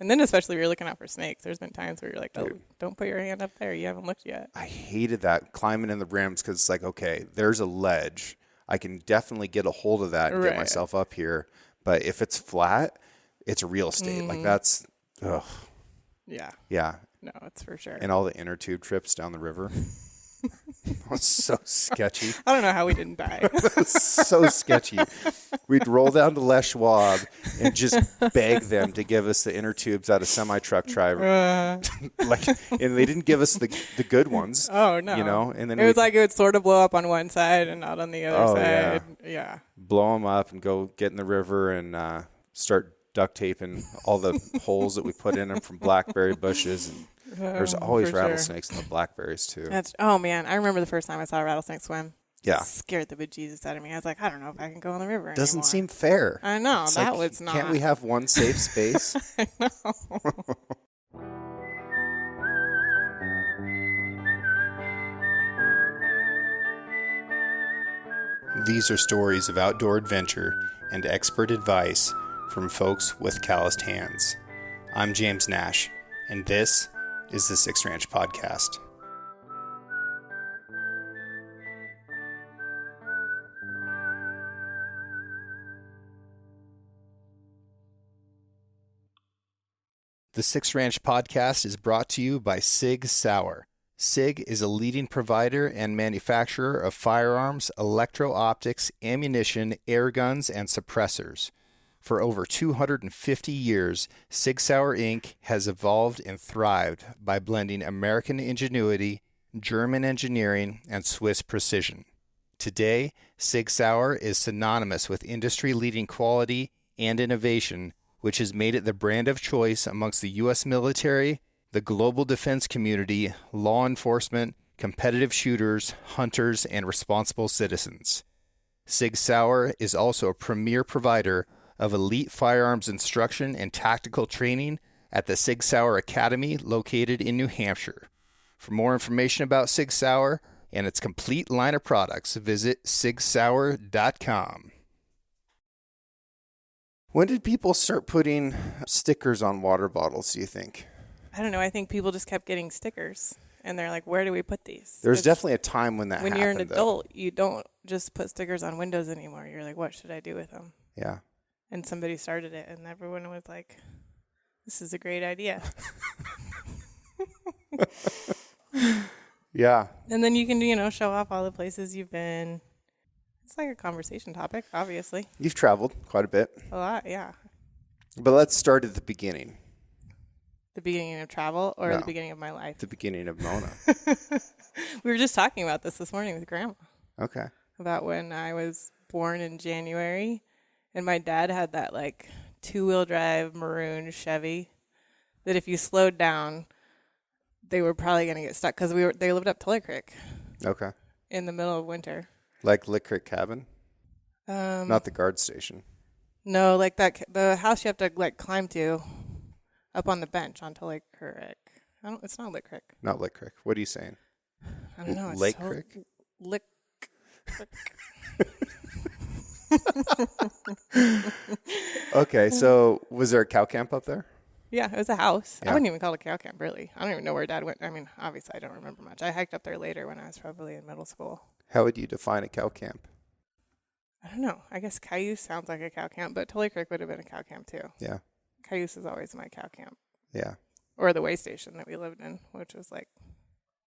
And then especially if you're looking out for snakes, there's been times where you're like, oh, Dude. don't put your hand up there. You haven't looked yet. I hated that climbing in the rims because it's like, okay, there's a ledge. I can definitely get a hold of that and get myself up here. But if it's flat, it's real estate. Like that's, ugh. Yeah. Yeah. No, it's for sure. And all the inner tube trips down the river. It was so sketchy. I don't know how we didn't die. It was so sketchy. We'd roll down to Les Schwab and just beg them to give us the inner tubes out of semi-truck driver. And they didn't give us the good ones. Oh, no. You know, and then it was like it would sort of blow up on one side and not on the other side. Yeah. Blow them up and go get in the river and start duct taping all the holes that we put in them from blackberry bushes. And there's always rattlesnakes in the blackberries too. Oh man, I remember the first time I saw a rattlesnake swim. Yeah. It scared the bejesus out of me. I was like, I don't know if I can go in the river Doesn't anymore. seem fair. I know. It's that like, was not. Can't we have one safe space? I know. These are stories of outdoor adventure and expert advice from folks with calloused hands. I'm James Nash, and this is the Six Ranch Podcast. The Six Ranch Podcast is brought to you by Sig Sauer. SIG is a leading provider and manufacturer of firearms, electro-optics, ammunition, air guns, and suppressors. For over 250 years, Sig Sauer Inc. has evolved and thrived by blending American ingenuity, German engineering, and Swiss precision. Today, Sig Sauer is synonymous with industry-leading quality and innovation, which has made it the brand of choice amongst the U.S. military, the global defense community, law enforcement, competitive shooters, hunters, and responsible citizens. Sig Sauer is also a premier provider of elite firearms instruction and tactical training at the Sig Sauer Academy located in New Hampshire. For more information about Sig Sauer and its complete line of products, visit sigsauer.com. When did people start putting stickers on water bottles, do you think? I don't know. I think people just kept getting stickers, and they're like, where do we put these? There's definitely a time when that happened. When you're an adult, you don't just put stickers on windows anymore. You're like, what should I do with them? Yeah. And somebody started it, and everyone was like, this is a great idea. Yeah. And then you can, show off all the places you've been. It's like a conversation topic, obviously. You've traveled quite a bit. A lot, yeah. But let's start at the beginning. The beginning of travel or the beginning of my life? The beginning of Mona. We were just talking about this morning with Grandma. Okay. About when I was born in January, and my dad had that, two-wheel drive maroon Chevy that if you slowed down, they were probably going to get stuck because they lived up Tully Creek. Okay. In the middle of winter. Like Lick Creek Cabin? Not the guard station. No, like the house you have to climb to up on the bench onto Lake Creek. It's not Lick Creek. Not Lick Creek. What are you saying? I don't know. It's Lake Creek? Lick. Okay, so was there a cow camp up there? Yeah, it was a house. Yeah. I wouldn't even call it a cow camp, really. I don't even know where Dad went. I mean, obviously, I don't remember much. I hiked up there later when I was probably in middle school. How would you define a cow camp? I don't know. I guess Cayuse sounds like a cow camp, but Tully Creek would have been a cow camp, too. Yeah. Cayuse is always my cow camp. Yeah. Or the way station that we lived in, which was,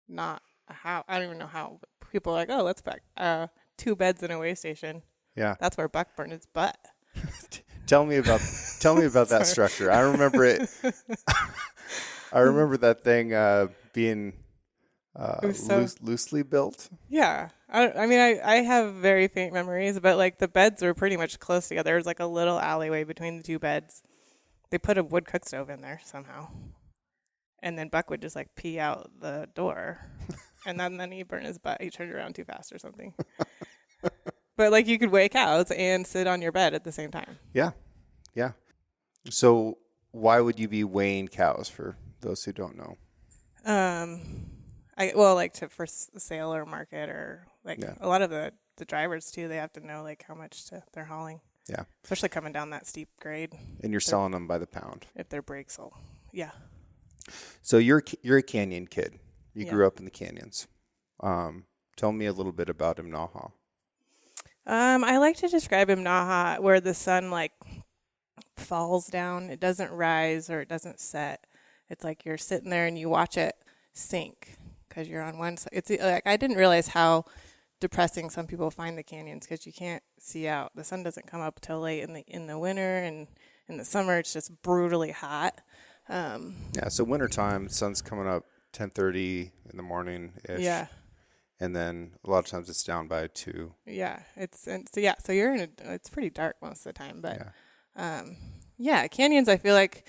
not a house. I don't even know how. People are like, oh, let's put 2 beds in a way station. Yeah. That's where Buck burned his butt. Tell me about that structure. I remember it. I remember that thing being loosely built. Yeah. I have very faint memories, but the beds were pretty much close together. There was a little alleyway between the 2 beds. They put a wood cook stove in there somehow. And then Buck would just pee out the door. And then he burned his butt. He turned around too fast or something. But you could weigh cows and sit on your bed at the same time. Yeah. Yeah. So why would you be weighing cows for those who don't know? For sale or market or a lot of the drivers too, they have to know how much they're hauling. Yeah. Especially coming down that steep grade. And you're selling them by the pound. If their brakes will. Yeah. So you're a canyon kid. You Yeah. grew up in the canyons. Tell me a little bit about Imnaha. I like to describe Imnaha where the sun like falls down. It doesn't rise or it doesn't set. It's like you're sitting there and you watch it sink because you're on one side. It's like I didn't realize how depressing some people find the canyons because you can't see out. The sun doesn't come up till late in the winter, and in the summer it's just brutally hot. Yeah, so wintertime, sun's coming up 10:30 in the morning ish. Yeah. And then a lot of times it's down by 2. Yeah, so you're it's pretty dark most of the time, but canyons I feel like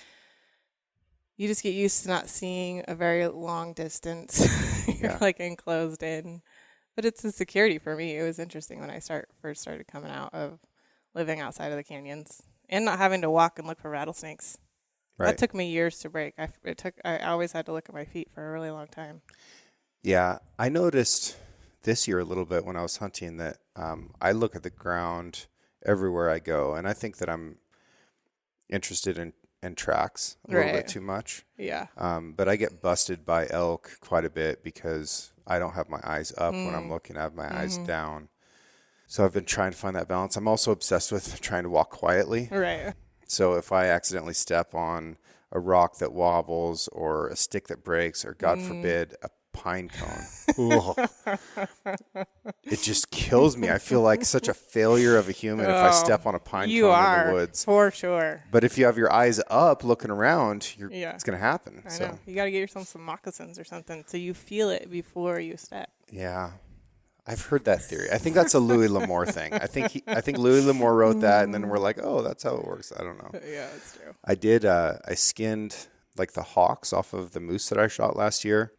you just get used to not seeing a very long distance. You're like enclosed in. But it's a security for me. It was interesting when I first started coming out of living outside of the canyons and not having to walk and look for rattlesnakes. Right. That took me years to break. I always had to look at my feet for a really long time. Yeah, I noticed this year a little bit when I was hunting that I look at the ground everywhere I go, and I think that I'm interested in tracks a little bit too much. Yeah. But I get busted by elk quite a bit because I don't have my eyes up when I'm looking. I have my eyes down. So I've been trying to find that balance. I'm also obsessed with trying to walk quietly. Right. So if I accidentally step on a rock that wobbles or a stick that breaks or, God forbid, a pine cone, it just kills me. I feel like such a failure of a human if I step on a pine cone in the woods. For sure. But if you have your eyes up looking around, it's going to happen. I know. You got to get yourself some moccasins or something so you feel it before you step. Yeah. I've heard that theory. I think that's a Louis L'Amour thing. I think Louis L'Amour wrote that, and then we're like, oh, that's how it works. I don't know. Yeah, that's true. I did. I skinned like the hocks off of the moose that I shot last year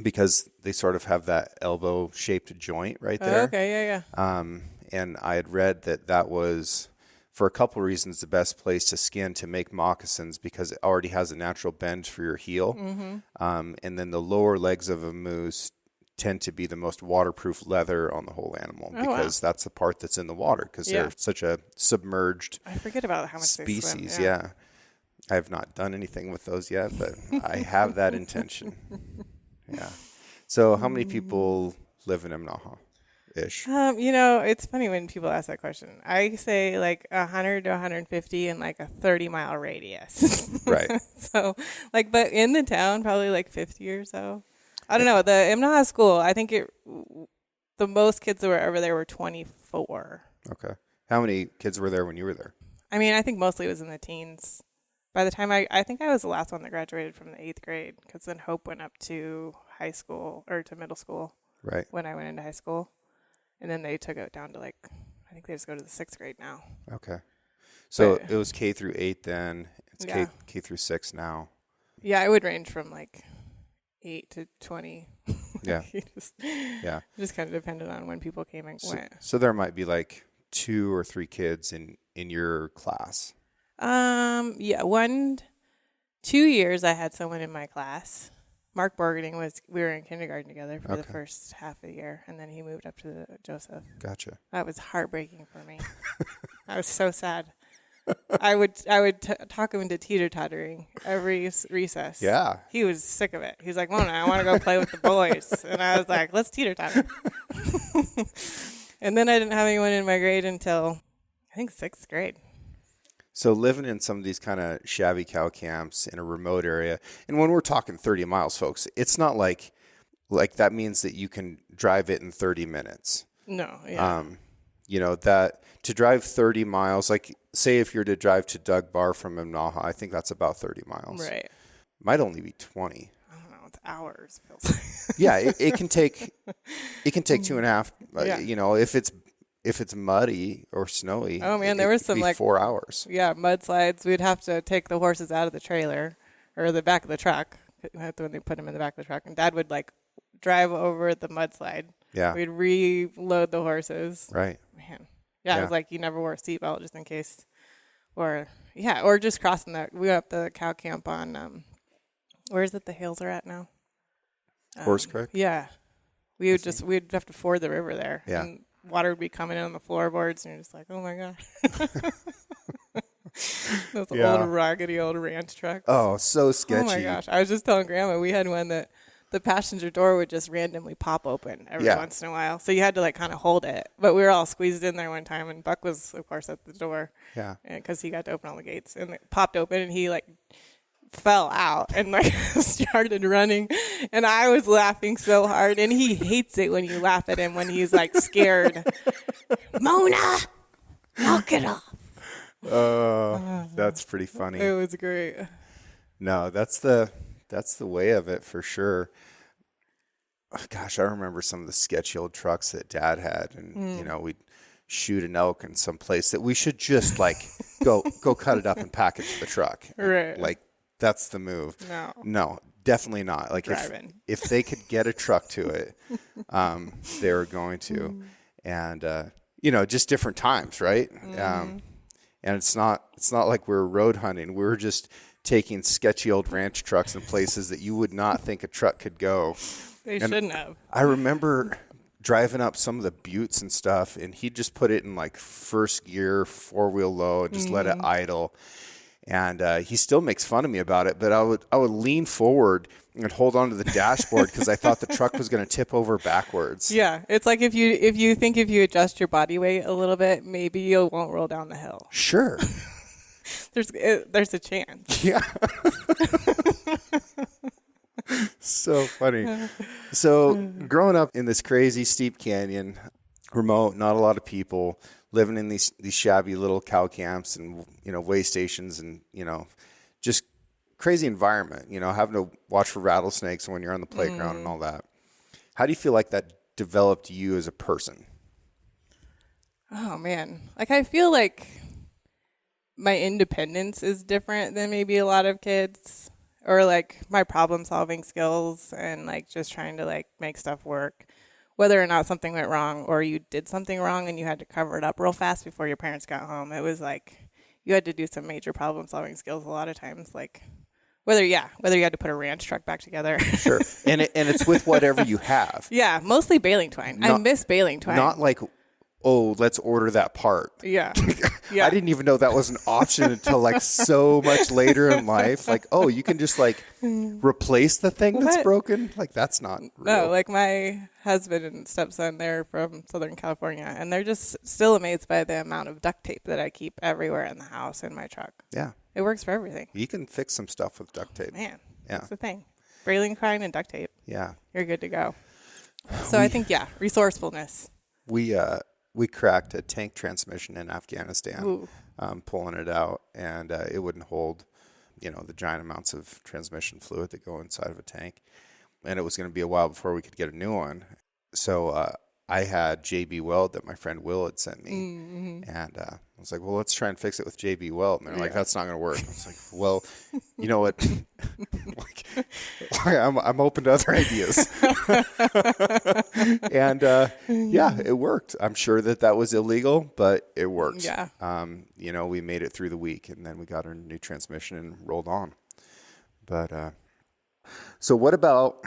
because they sort of have that elbow-shaped joint right there. Oh, okay, yeah. And I had read that was, for a couple reasons, the best place to skin to make moccasins because it already has a natural bend for your heel. And then the lower legs of a moose tend to be the most waterproof leather on the whole animal because that's the part that's in the water because they're such a submerged I forget about how much species. they swim. Yeah. I have not done anything with those yet, but I have that intention. Yeah. So how many people live in Imnaha-ish? It's funny when people ask that question. I say like 100 to 150 in like a 30-mile radius. Right. So but in the town, probably like 50 or so. I don't know. The Imnaha school, I think the most kids that were over there were 24. Okay. How many kids were there when you were there? I mean, I think mostly it was in the teens. By the time I think I was the last one that graduated from the 8th grade because then Hope went up to high school or to middle school. Right. When I went into high school. And then they took it down to I think they just go to the 6th grade now. Okay. So it was K through 8 then. It's K through 6 now. Yeah, it would range from 8 to 20. Yeah. Just kind of depended on when people came and went. So there might be 2 or 3 kids in your class. 2 years I had someone in my class. Mark Borgening we were in kindergarten together for the first half of the year, and then he moved up to Joseph. Gotcha. That was heartbreaking for me. I was so sad. I would talk him into teeter-tottering every recess. Yeah. He was sick of it. He's like, Mona, I want to go play with the boys. And I was like, let's teeter-totter. And then I didn't have anyone in my grade until, I think, 6th grade. So living in some of these kind of shabby cow camps in a remote area, and when we're talking 30 miles, folks, it's not like that means that you can drive it in 30 minutes. No, yeah. That to drive 30 miles, say if you're to drive to Doug Bar from Imnaha, I think that's about 30 miles. Right. Might only be 20. I don't know. It's hours. It feels like. Yeah, it can take 2.5. If it's muddy or snowy. Oh man, there was some 4 hours. Yeah, mudslides. We'd have to take the horses out of the trailer or the back of the truck when they put them in the back of the truck, and Dad would drive over the mudslide. Yeah, we'd reload the horses. Right. Man, yeah, it was you never wore a seatbelt just in case, or just crossing that. We went up the cow camp on where is it? The hills are at now. Horse Creek. Yeah, we'd have to ford the river there. Yeah. And water would be coming in on the floorboards, and you're just like, oh my god. Those old raggedy old ranch trucks. Oh, so sketchy. Oh my gosh. I was just telling Grandma we had one that the passenger door would just randomly pop open every once in a while. So you had to like kind of hold it. But we were all squeezed in there one time, and Buck was, of course, at the door. Yeah. Because he got to open all the gates. And it popped open, and he like fell out and like started running. And I was laughing so hard. And he hates it when you laugh at him when he's like scared. Mona, knock it off. Oh, that's pretty funny. It was great. No, that's the way of it for sure. Gosh, I remember some of the sketchy old trucks that Dad had, and you know, we'd shoot an elk in some place that we should just like go cut it up and pack it to the truck. Right. Like that's the move. No, definitely not. Like if they could get a truck to it, they were going to, and you know, just different times, right? And it's not like we were road hunting. We were just taking sketchy old ranch trucks in places that you would not think a truck could go. They shouldn't have. I remember driving up some of the buttes and stuff, and he'd just put it in like first gear, 4-wheel low, and just let it idle. And he still makes fun of me about it, but I would lean forward and hold onto the dashboard because I thought the truck was going to tip over backwards. Yeah, it's like if you adjust your body weight a little bit, maybe you won't roll down the hill. Sure. There's a chance. Yeah. So funny. So growing up in this crazy steep canyon, remote, not a lot of people, living in these shabby little cow camps and, you know, way stations and, you know, just crazy environment, you know, having to watch for rattlesnakes when you're on the playground and all that. How do you feel like that developed you as a person? Oh man. Like I feel like my independence is different than maybe a lot of kids, or like my problem solving skills and like just trying to like make stuff work, whether or not something went wrong or you did something wrong and you had to cover it up real fast before your parents got home. It was like you had to do some major problem solving skills a lot of times, like whether you had to put a ranch truck back together. Sure. And it's with whatever you have. Yeah, mostly baling twine. I miss baling twine. Not like, oh, let's order that part. Yeah. I didn't even know that was an option until like so much later in life. Like, oh, you can just like replace the thing that's broken. Like that's not real. No, like my husband and stepson, they're from Southern California, and they're just still amazed by the amount of duct tape that I keep everywhere in the house in my truck. Yeah. It works for everything. You can fix some stuff with duct tape. Man, that's the thing. Baling twine and duct tape. Yeah. You're good to go. So I think, resourcefulness. We cracked a tank transmission in Afghanistan, pulling it out, and it wouldn't hold, you know, the giant amounts of transmission fluid that go inside of a tank. And it was going to be a while before we could get a new one. So I had JB Weld that my friend Will had sent me. And I was like, well, let's try and fix it with JB Weld. And they're like, that's not going to work. I was like, well, you know what? I'm open to other ideas. And it worked. I'm sure that was illegal, but it worked. Yeah. You know, we made it through the week, and then we got our new transmission and rolled on. But so what about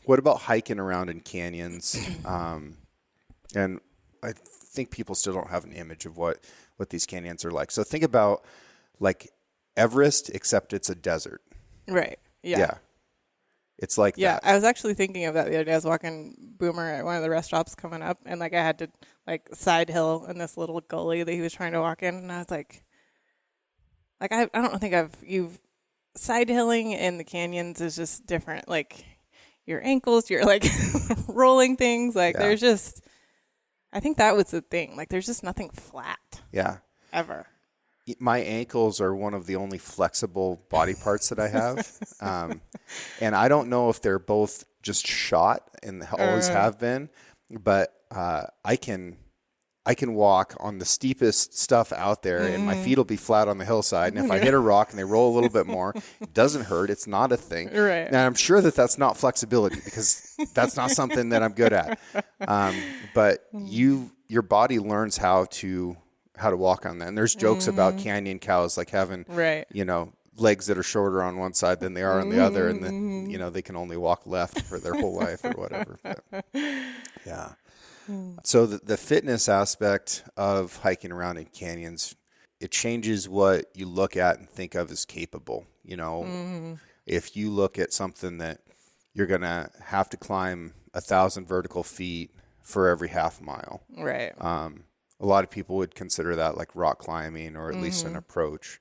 hiking around in canyons? And I think people still don't have an image of what these canyons are like. So think about like Everest, except it's a desert. Right. Yeah. It's like that. I was actually thinking of that the other day. I was walking Boomer at one of the rest stops coming up, and like I had to like side hill in this little gully that he was trying to walk in, and I was like I don't think you've side hilling in the canyons is just different. Like your ankles, you're like rolling things. Like there's just, I think that was the thing. Like there's just nothing flat. Yeah. Ever. My ankles are one of the only flexible body parts that I have. And I don't know if they're both just shot and always have been, but I can walk on the steepest stuff out there and my feet will be flat on the hillside. And if I hit a rock and they roll a little bit more, it doesn't hurt. It's not a thing. Right. And I'm sure that that's not flexibility because that's not something that I'm good at. But your body learns how to walk on that. And there's jokes about canyon cows like having, legs that are shorter on one side than they are on the other. And then, they can only walk left for their whole life or whatever. But, yeah. So the fitness aspect of hiking around in canyons, it changes what you look at and think of as capable. You know, if you look at something that you're going to have to climb 1,000 vertical feet for every half mile. Right. A lot of people would consider that like rock climbing or at least an approach.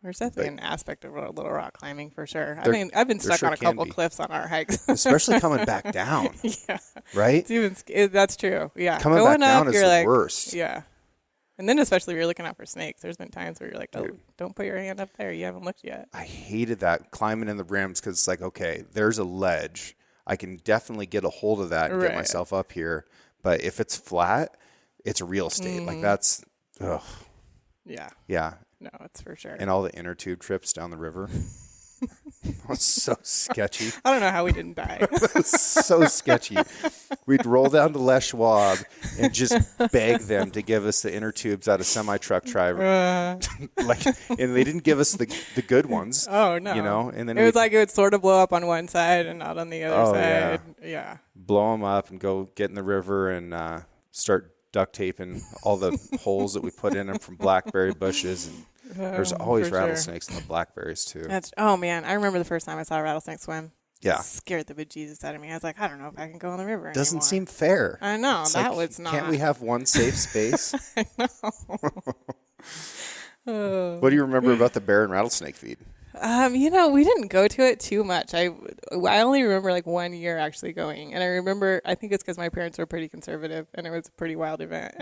There's definitely an aspect of little rock climbing for sure. I There- mean, I've been there stuck sure on a can couple be. cliffs on our hikes. Especially coming back down, Yeah. right? That's true. Yeah. Coming Going back down up, is you're the like, worst. yeah. And then especially if you're looking out for snakes. There's been times where you're like, oh, Dude. don't put your hand up there. You haven't looked yet. I hated that climbing in the rims because it's like, okay, there's a ledge. I can definitely get a hold of that and get Right. myself up here. But if it's flat, it's a real estate. Like that's, ugh, Yeah. yeah. No, it's for sure. And all the inner tube trips down the river. It was so sketchy. I don't know how we didn't die. It was so sketchy. We'd roll down to Les Schwab and just beg them to give us the inner tubes out of semi-truck driver. Like, and they didn't give us the good ones. Oh, no. You know, and then it was we'd like it would sort of blow up on one side and not on the other Oh, side. Yeah. blow them up and go get in the river and start duct taping all the holes that we put in them from blackberry bushes. And there's always for sure. rattlesnakes in the blackberries too. Oh, man. I remember the first time I saw a rattlesnake swim. Yeah. It scared the bejesus out of me. I was like, I don't know if I can go in the river Doesn't anymore. seem fair. I know. It's that like, was not. Can't we have one safe space? I know. What do you remember about the bear and rattlesnake feed? We didn't go to it too much. I only remember like 1 year actually going. And I remember, I think it's because my parents were pretty conservative and it was a pretty wild event.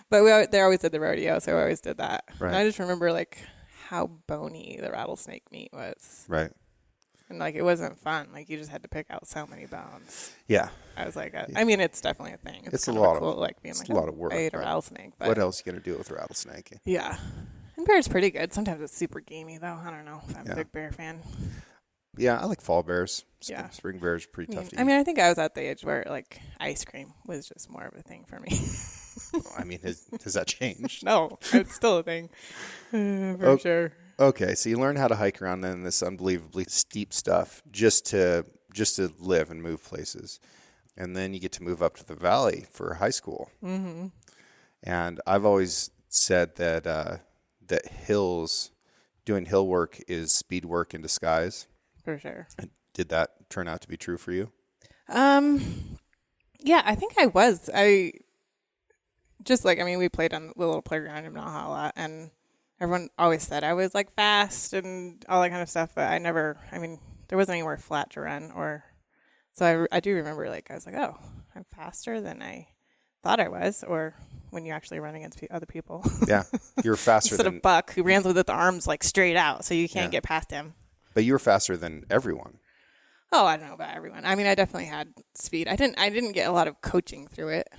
But they always did the rodeo, so I always did that. Right. And I just remember like how bony the rattlesnake meat was. Right. And like it wasn't fun. Like you just had to pick out so many bones. Yeah. I was like, I mean, it's definitely a thing. It's a kind lot cool, of like being it's like, a lot of work. I ate a but rattlesnake. But what else are you gonna do with a rattlesnake? yeah. And bear's pretty good. Sometimes it's super gamey though. I don't know if I'm Yeah. a big bear fan. Yeah, I like fall bears. Yeah. Spring bears are pretty tough to eat. I mean, I think I was at the age where like ice cream was just more of a thing for me. I mean, has that changed? No, it's still a thing for sure. Okay, so you learn how to hike around then this unbelievably steep stuff just to live and move places, and then you get to move up to the valley for high school. Mm-hmm. And I've always said that doing hill work is speed work in disguise. For sure. And did that turn out to be true for you? Yeah, I think I was. We played on the little playground in Naha a lot, and everyone always said I was like fast and all that kind of stuff, but there wasn't anywhere flat to run so I do remember like, I was like, oh, I'm faster than I thought I was, or when you actually run against other people. Yeah, you were faster Instead than of Buck, who runs with the arms like straight out, so you can't get past him. but you were faster than everyone. Oh, I don't know about everyone. I mean, I definitely had speed. I didn't get a lot of coaching through it,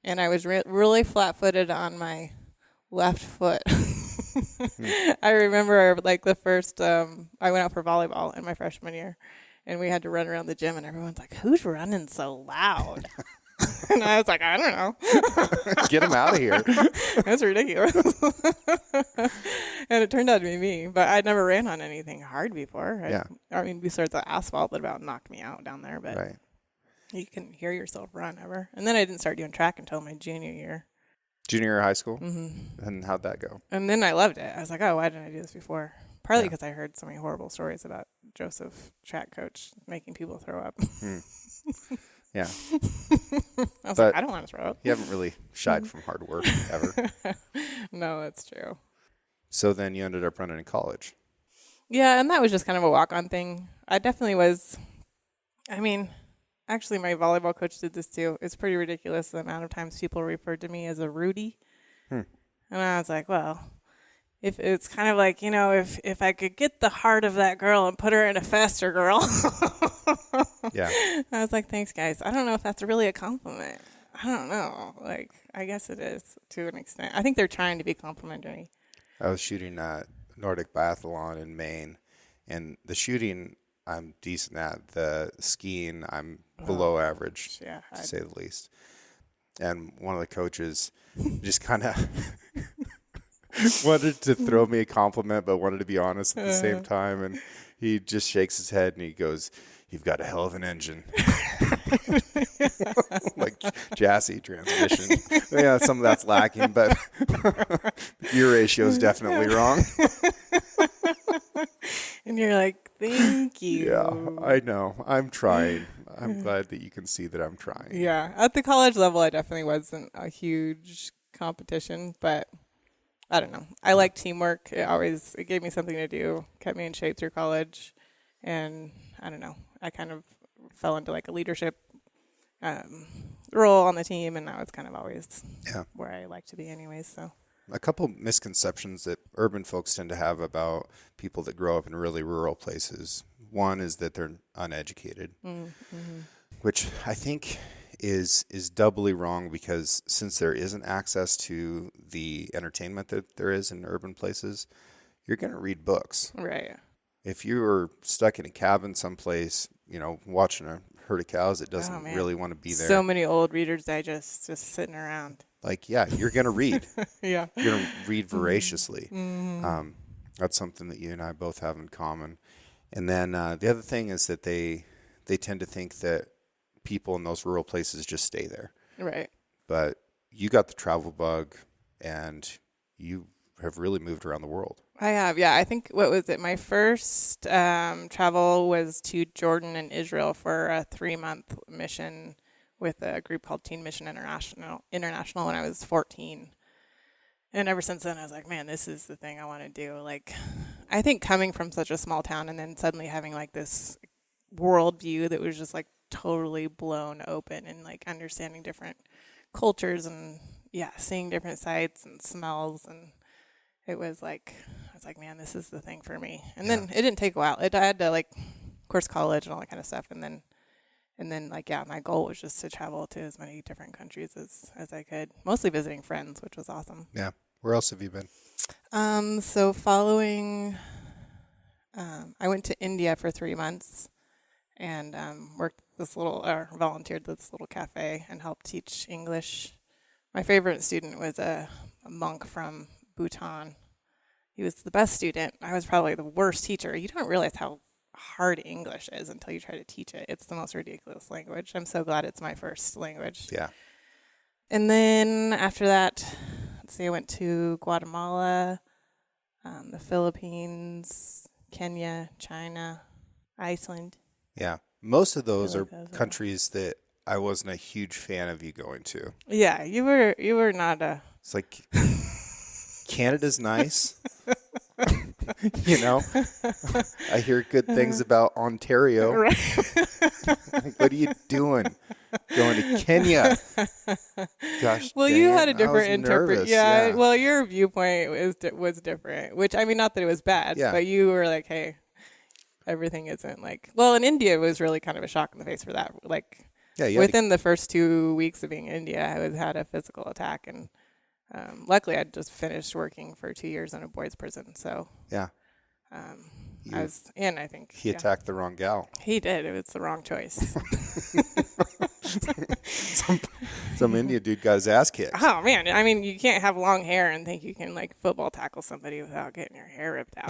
and I was really flat-footed on my left foot. I remember like the first I went out for volleyball in my freshman year, and we had to run around the gym, and everyone's like, "Who's running so loud?" And I was like, I don't know. Get him out of here. That's ridiculous. And it turned out to be me, but I'd never ran on anything hard before. I mean, besides the asphalt that about knocked me out down there, but Right. you can hear yourself run ever. And then I didn't start doing track until my junior year. Junior year of high school? Mm-hmm. And how'd that go? And then I loved it. I was like, oh, why didn't I do this before? Partly because I heard so many horrible stories about Joseph, track coach, making people throw up. Yeah. I was like, I don't want to throw up. You haven't really shied from hard work ever. No, that's true. So then you ended up running in college. Yeah, and that was just kind of a walk-on thing. I definitely was. I mean, actually, my volleyball coach did this too. It's pretty ridiculous the amount of times people referred to me as a Rudy. And I was like, well, if it's kind of like, if I could get the heart of that girl and put her in a faster girl. Yeah. I was like, thanks, guys. I don't know if that's really a compliment. I don't know. Like, I guess it is to an extent. I think they're trying to be complimentary. I was shooting Nordic biathlon in Maine, and the shooting I'm decent at. The skiing I'm below average, Yeah, to say the least. And one of the coaches just kind of wanted to throw me a compliment, but wanted to be honest at the same time. And he just shakes his head and he goes, "You've got a hell of an engine." Like chassis transmission. Yeah, some of that's lacking, but gear ratio is definitely wrong. And you're like, thank you. Yeah, I know. I'm trying. I'm glad that you can see that I'm trying. Yeah. At the college level, I definitely wasn't a huge competition, but I don't know. I like teamwork. It gave me something to do, kept me in shape through college. And I don't know. I kind of fell into like a leadership role on the team, and that was kind of always where I like to be anyways. So a couple misconceptions that urban folks tend to have about people that grow up in really rural places. One is that they're uneducated, which I think is doubly wrong, because since there isn't access to the entertainment that there is in urban places, you're going to read books. Right. If you are stuck in a cabin someplace, watching a herd of cows that doesn't really want to be there. So many old Reader's Digest just sitting around. Like, yeah, you're going to read. Yeah. You're going to read voraciously. That's something that you and I both have in common. And then the other thing is that they tend to think that people in those rural places just stay there. Right. But you got the travel bug, and you have really moved around the world. I have, yeah. I think, what was it? My first travel was to Jordan and Israel for a 3-month mission with a group called Teen Mission International when I was 14. And ever since then, I was like, man, this is the thing I want to do. Like, I think coming from such a small town and then suddenly having like this world view that was just like totally blown open, and like understanding different cultures and seeing different sights and smells, and it was like, I was like, man, this is the thing for me. And then it didn't take a while. I had to like, of course, college and all that kind of stuff, and then like, my goal was just to travel to as many different countries as I could, mostly visiting friends, which was awesome. Yeah. Where else have you been? So following, I went to India for 3 months and volunteered at this little cafe and helped teach English. My favorite student was a monk from Bhutan. He was the best student. I was probably the worst teacher. You don't realize how hard English is until you try to teach it. It's the most ridiculous language. I'm so glad it's my first language. Yeah. And then after that, I went to Guatemala, the Philippines, Kenya, China, Iceland. Yeah. Most of those are countries that I wasn't a huge fan of you going to. Yeah, you were not a... It's like, Canada's nice. I hear good things about Ontario. Right. What are you doing? Going to Kenya? Gosh. Well, you had a different interpretation. Yeah. Well, your viewpoint was different. Which, I mean, not that it was bad, but you were like, hey, everything isn't like. Well, in India, it was really kind of a shock in the face for that. Like, within the first 2 weeks of being in India, I had a physical attack, and luckily, I'd just finished working for 2 years in a boys' prison. So yeah. I think he attacked the wrong gal. He did. It was the wrong choice. some Indian dude got his ass kicked. Oh man! I mean, you can't have long hair and think you can like football tackle somebody without getting your hair ripped out.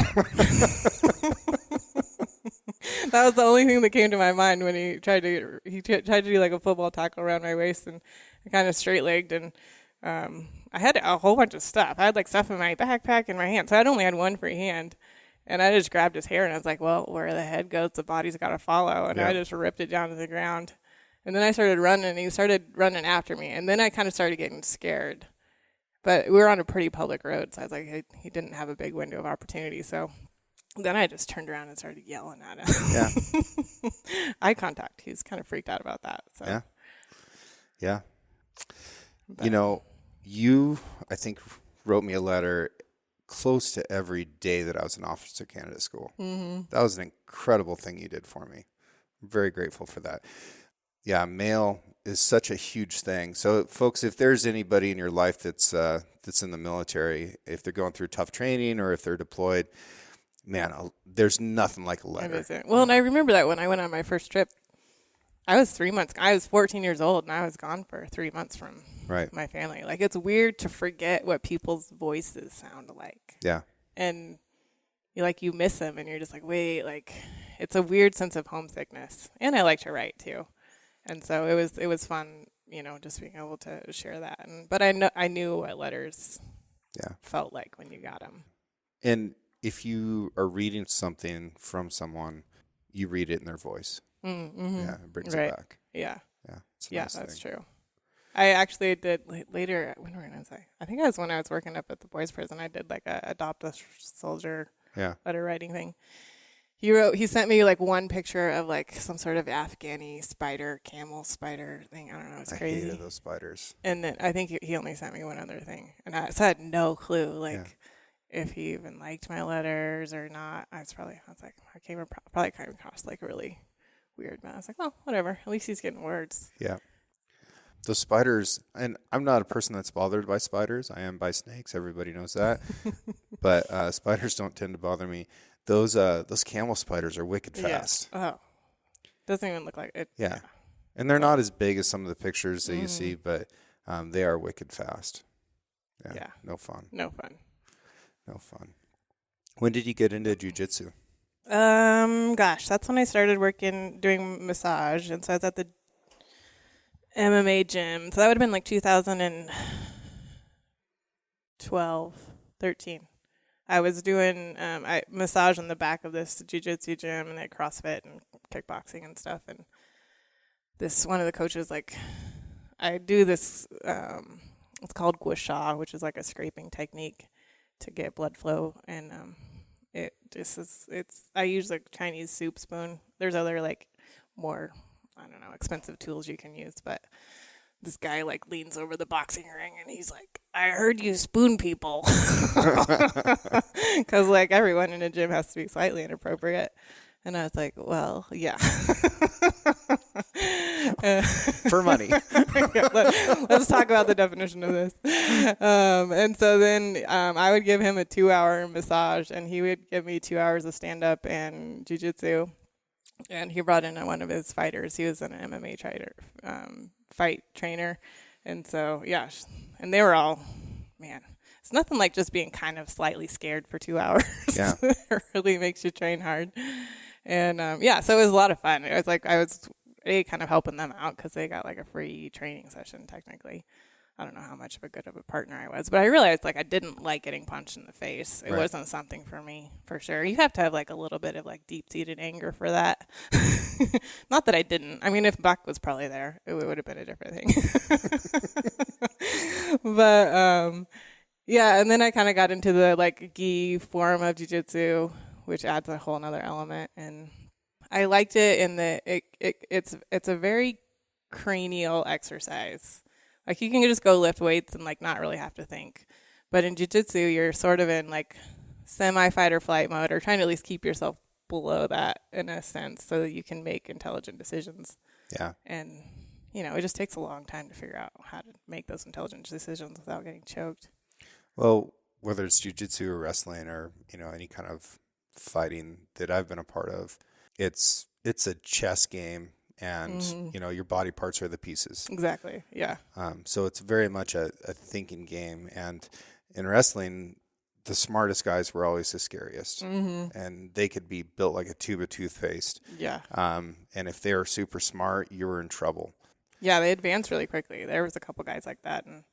That was the only thing that came to my mind when he tried to do like a football tackle around my waist, and kind of straight legged, and I had a whole bunch of stuff. I had like stuff in my backpack and my hand, so I'd only had one free hand. And I just grabbed his hair, and I was like, well, where the head goes, the body's got to follow. And I just ripped it down to the ground. And then I started running, and he started running after me. And then I kind of started getting scared. But we were on a pretty public road, so I was like, he didn't have a big window of opportunity. So then I just turned around and started yelling at him. Yeah. Eye contact. He was kind of freaked out about that. So. Yeah. Yeah. But, you, I think, wrote me a letter close to every day that I was in Officer Canada School. Mm-hmm. That was an incredible thing you did for me. I'm very grateful for that. Yeah, mail is such a huge thing. So, folks, if there's anybody in your life that's in the military, if they're going through tough training or if they're deployed, man, there's nothing like a letter. Well, and I remember that when I went on my first trip, I was 3 months. I was 14 years old, and I was gone for 3 months from my family. Like, it's weird to forget what people's voices sound like. Yeah. And you miss them, and you're just like, wait, like, it's a weird sense of homesickness. And I like to write too. And so it was fun, just being able to share that. But I knew what letters felt like when you got them. And if you are reading something from someone, you read it in their voice. Mm-hmm. Yeah, it brings it back. Yeah. Yeah, it's a yeah, nice that's thing. true. I actually did later. When were I going to say? I think it was when I was working up at the boys' prison. I did like a adopt a soldier letter writing thing. He sent me like one picture of like some sort of Afghani spider, camel spider thing. I don't know. It's crazy. I hated those spiders. And then I think he only sent me one other thing, and I had no clue if he even liked my letters or not. I probably came across like really weird, but I was like, oh, whatever. At least he's getting words. Yeah. Those spiders, and I'm not a person that's bothered by spiders. I am by snakes. Everybody knows that. But spiders don't tend to bother me. Those camel spiders are wicked fast. Yeah. Oh, doesn't even look like it. Yeah. And they're not as big as some of the pictures that you see, but they are wicked fast. Yeah. No fun. No fun. No fun. When did you get into jiu-jitsu? Gosh, that's when I started doing massage, and so I was at the MMA gym. So that would have been like 2012, 13. I was doing massage in the back of this jiu-jitsu gym, and they had CrossFit and kickboxing and stuff. And one of the coaches, I do this, it's called gua sha, which is like a scraping technique to get blood flow. And I use a Chinese soup spoon. There's other more, I don't know, expensive tools you can use, but this guy leans over the boxing ring and he's like, I heard you spoon people. Because everyone in a gym has to be slightly inappropriate. And I was like, well, yeah. For money. Let's talk about the definition of this. And so then I would give him a 2-hour massage, and he would give me 2 hours of stand-up and jiu-jitsu. And he brought in one of his fighters. He was an MMA fight trainer. And so, yeah. And they were all, man, it's nothing like just being kind of slightly scared for 2 hours. Yeah. It really makes you train hard. And, so it was a lot of fun. It was I was kind of helping them out because they got a free training session, technically. I don't know how much of a good of a partner I was, but I realized I didn't like getting punched in the face. It wasn't something for me, for sure. You have to have a little bit of deep-seated anger for that. Not that I didn't. I mean, if Buck was probably there, it would have been a different thing. But and then I kind of got into the gi form of jiu-jitsu, which adds a whole nother element, and I liked it in that it's a very cranial exercise. You can just go lift weights and not really have to think. But in jiu-jitsu, you're sort of in semi-fight or flight mode, or trying to at least keep yourself below that in a sense so that you can make intelligent decisions. Yeah. And, it just takes a long time to figure out how to make those intelligent decisions without getting choked. Well, whether it's jiu-jitsu or wrestling or, any kind of fighting that I've been a part of, it's a chess game. And, your body parts are the pieces. Exactly, yeah. So it's very much a thinking game. And in wrestling, the smartest guys were always the scariest. And they could be built like a tube of toothpaste. Yeah. And if they were super smart, you were in trouble. Yeah, they advanced really quickly. There was a couple guys like that, and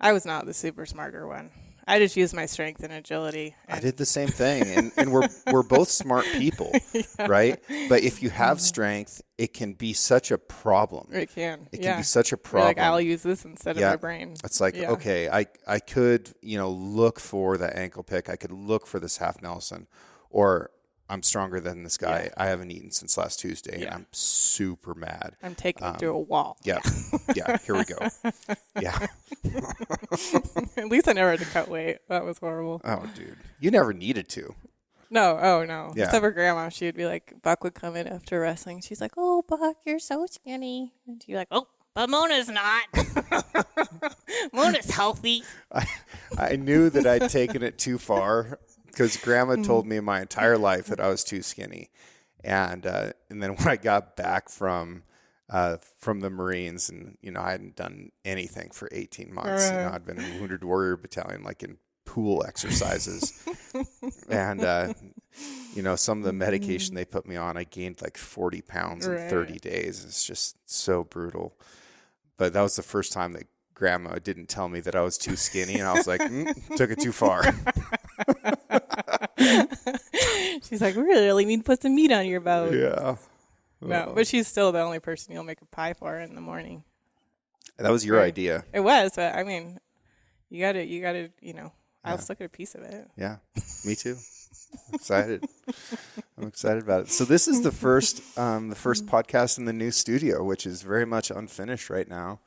I was not the super smarter one. I just used my strength and agility. I did the same thing, and we're both smart people, right? But if you have strength, it can be such a problem. It can. It can be such a problem. I'll use this instead of my brain. It's okay, I could look for the ankle pick. I could look for this half Nelson, or I'm stronger than this guy. Yeah. I haven't eaten since last Tuesday, and I'm super mad. I'm taking it to a wall. Yeah. Yeah, here we go. Yeah. At least I never had to cut weight. That was horrible. Oh, dude. You never needed to. No. Oh, no. Yeah. Except for Grandma. She would be Buck would come in after wrestling. She's like, oh, Buck, you're so skinny. And she'd be like, oh, but Mona's not. Mona's healthy. I knew that I'd taken it too far. Because Grandma told me my entire life that I was too skinny, and then when I got back from the Marines, and I hadn't done anything for 18 months. I'd been in Wounded Warrior Battalion, in pool exercises, and Some of the medication they put me on, I gained like 40 pounds in 30 days. It's just so brutal. But that was the first time that Grandma didn't tell me that I was too skinny, and I was like, took it too far. She's like, we really need to put some meat on your bones. Yeah. No, but she's still the only person you'll make a pie for in the morning. That was your idea. It was, but I mean, you gotta, I'll still get a piece of it. Yeah, me too. Excited. I'm excited about it. So this is the first podcast in the new studio, which is very much unfinished right now.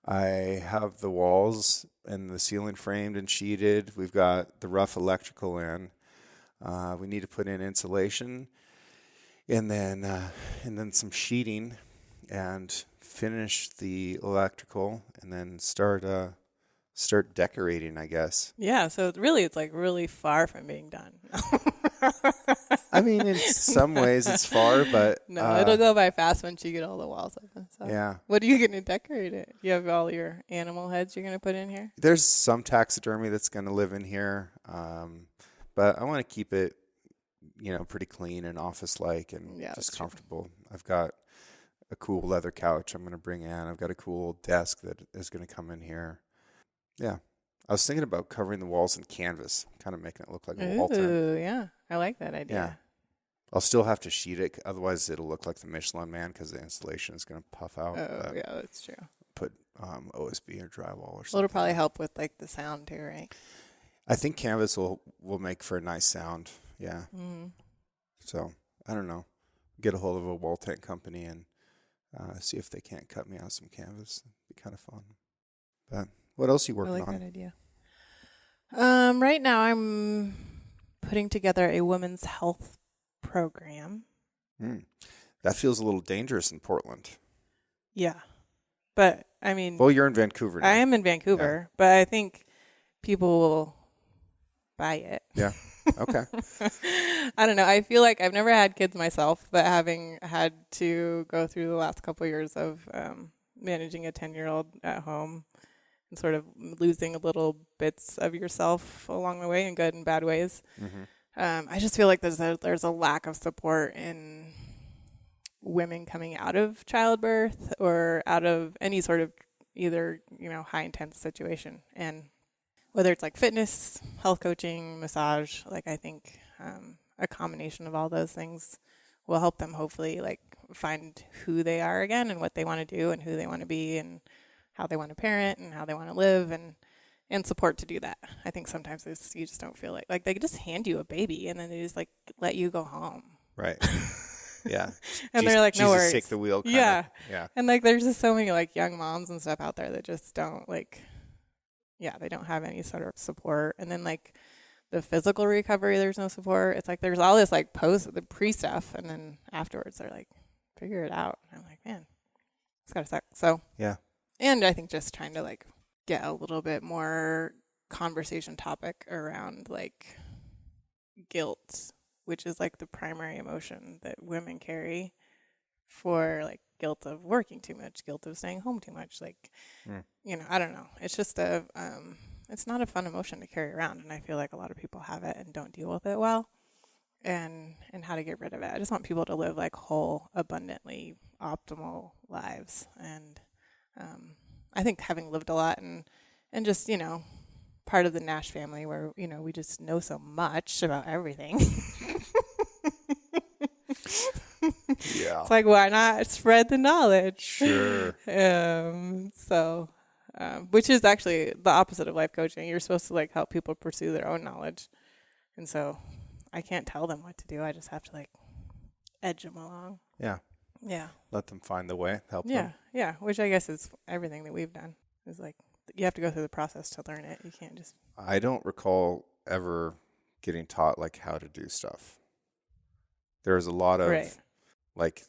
I have the walls and the ceiling framed and sheeted. We've got the rough electrical in. We need to put in insulation, and then some sheeting, and finish the electrical, and then start decorating, I guess. Yeah, so it's like really far from being done. I mean, in some ways it's far, but no, it'll go by fast once you get all the walls open. So. Yeah. What are you going to decorate it? You have all your animal heads you're going to put in here? There's some taxidermy that's going to live in here, but I want to keep it, pretty clean and office-like and just comfortable. True. I've got a cool leather couch I'm going to bring in. I've got a cool desk that is going to come in here. Yeah. I was thinking about covering the walls in canvas, kind of making it look like a wall tent. Ooh, yeah. I like that idea. Yeah. I'll still have to sheet it. Otherwise, it'll look like the Michelin Man because the installation is going to puff out. Oh, yeah, that's true. Put OSB or drywall or something. Well, it'll probably help with, like, the sound, too, right? I think canvas will make for a nice sound. Yeah. Mm-hmm. So, I don't know. Get a hold of a wall tent company and see if they can't cut me out some canvas. It'd be kind of fun. But what else are you working on? I like that idea. Right now I'm putting together a women's health program. That feels a little dangerous in Portland. Yeah. But, I mean... Well, you're in Vancouver now. I am in Vancouver, but I think people will buy it. Yeah. Okay. I don't know. I feel like I've never had kids myself, but having had to go through the last couple of years of managing a 10-year-old at home and sort of losing little bits of yourself along the way in good and bad ways. Mm-hmm. I just feel like there's a lack of support in women coming out of childbirth or out of any sort of either, high intense situation. And whether it's like fitness, health coaching, massage, like I think a combination of all those things will help them hopefully like find who they are again and what they want to do and who they want to be and how they want to parent and how they want to live and support to do that. I think sometimes you just don't feel like they just hand you a baby and then they just like let you go home. Right. Yeah. And they're like, no worries. Take the wheel. Yeah. Yeah. And like, there's just so many like young moms and stuff out there that just don't they don't have any sort of support. And then like the physical recovery, there's no support. It's like, there's all this like the pre stuff. And then afterwards they're like, figure it out. And I'm like, man, it's gotta suck. So yeah. And I think just trying to like get a little bit more conversation topic around like guilt, which is like the primary emotion that women carry for like guilt of working too much, guilt of staying home too much. Like, I don't know. It's just it's not a fun emotion to carry around. And I feel like a lot of people have it and don't deal with it well and how to get rid of it. I just want people to live like whole, abundantly optimal lives. And, I think having lived a lot and just, part of the Nash family where, we just know so much about everything. Yeah. It's like, why not spread the knowledge? Sure. Which is actually the opposite of life coaching. You're supposed to like help people pursue their own knowledge. And so I can't tell them what to do. I just have to like edge them along. Yeah. Yeah. Let them find the way, help them. Yeah. Yeah. Which I guess is everything that we've done is like, you have to go through the process to learn it. You can't just. I don't recall ever getting taught like how to do stuff. There's a lot of like,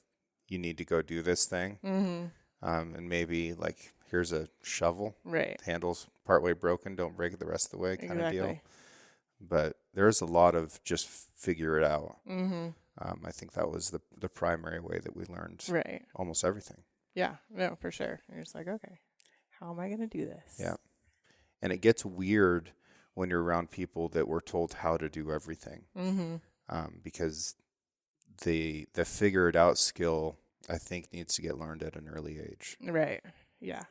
you need to go do this thing. Mm-hmm. And maybe like, here's a shovel. Right. Handle's partway broken. Don't break it the rest of the way kind of deal. But there's a lot of just figure it out. Mm-hmm. I think that was the primary way that we learned almost everything. Yeah, no, for sure. You're just like, okay, how am I going to do this? Yeah. And it gets weird when you're around people that were told how to do everything. Mm-hmm. because the figure it out skill, I think, needs to get learned at an early age. Right. Yeah.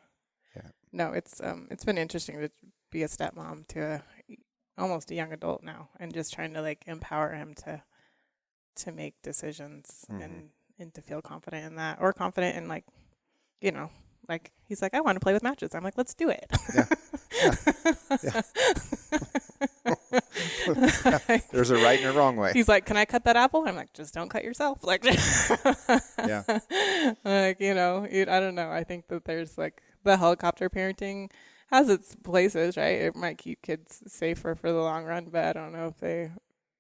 Yeah. No, it's been interesting to be a stepmom to almost a young adult now, and just trying to like empower him to make decisions and to feel confident in that, or confident in like, you know, like he's like, I want to play with matches. I'm like, let's do it. Yeah. Yeah. There's a right and a wrong way. He's like, can I cut that apple? I'm like, just don't cut yourself. Like, Yeah. Like, you know, I don't know. I think that there's like the helicopter parenting has its places, right? It might keep kids safer for the long run, but I don't know if they,